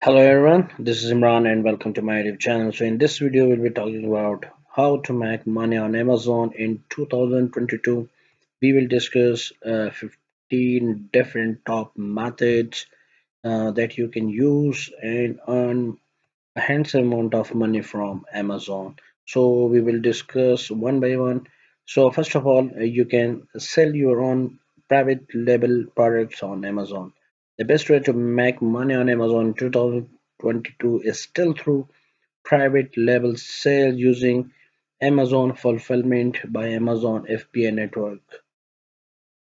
Hello everyone, this is Imran and welcome to my YouTube channel. So in this video we'll be talking about how to make money on Amazon in 2022. We will discuss 15 different top methods that you can use and earn a handsome amount of money from Amazon. So we will discuss one by one. So first of all, you can sell your own private label products on Amazon. The best way to make money on Amazon in 2022 is still through private label sales using Amazon Fulfillment by Amazon FBA network.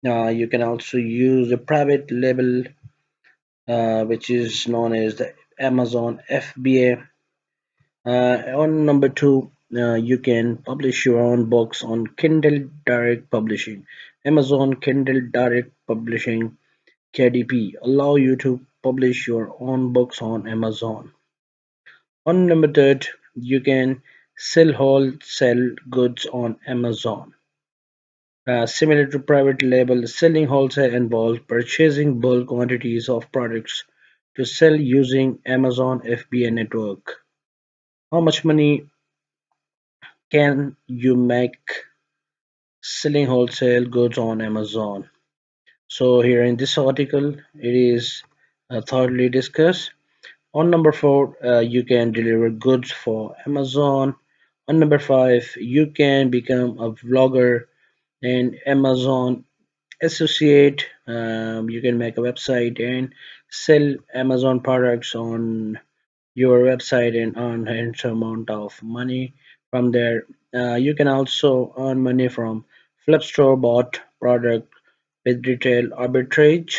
You can also use a private label, which is known as the Amazon FBA. On number two, you can publish your own books on Kindle Direct Publishing. Amazon Kindle Direct Publishing KDP allow you to publish your own books on Amazon. On number third, you can sell wholesale goods on Amazon. Similar to private label, selling wholesale involves purchasing bulk quantities of products to sell using Amazon FBA network. How much money can you make selling wholesale goods on Amazon? So here in this article, it is thoroughly discussed. On number four, you can deliver goods for Amazon. On number five, you can become a vlogger and Amazon associate. You can make a website and sell Amazon products on your website and earn a handsome amount of money from there. You can also earn money from Flipstore bought product with retail arbitrage.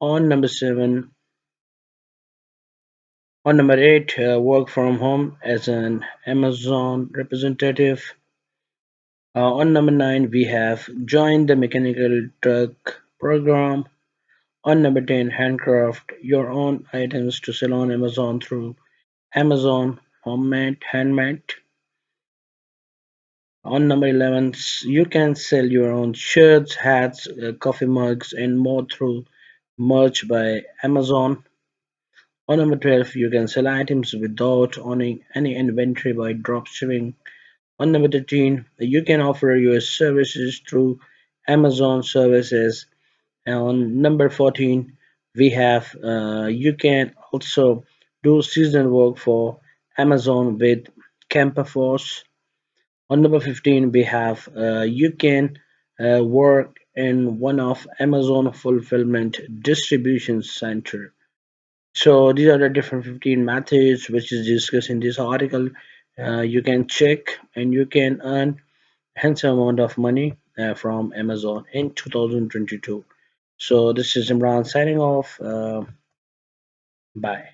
On number seven, on number eight, work from home as an Amazon representative. On number nine, we have join the mechanical truck program. On number 10, handcraft your own items to sell on Amazon through Amazon Homemade Handmade. On number 11, you can sell your own shirts, hats, coffee mugs, and more through Merch by Amazon. On number 12, you can sell items without owning any inventory by dropshipping. On number 13, you can offer your services through Amazon services. And on number 14, we have you can also do seasonal work for Amazon with Campaforce. On number 15, we have you can work in one of Amazon fulfillment distribution center. So these are the different 15 methods which is discussed in this article. You can check and you can earn handsome amount of money from Amazon in 2022. So this is Imran signing off. Bye.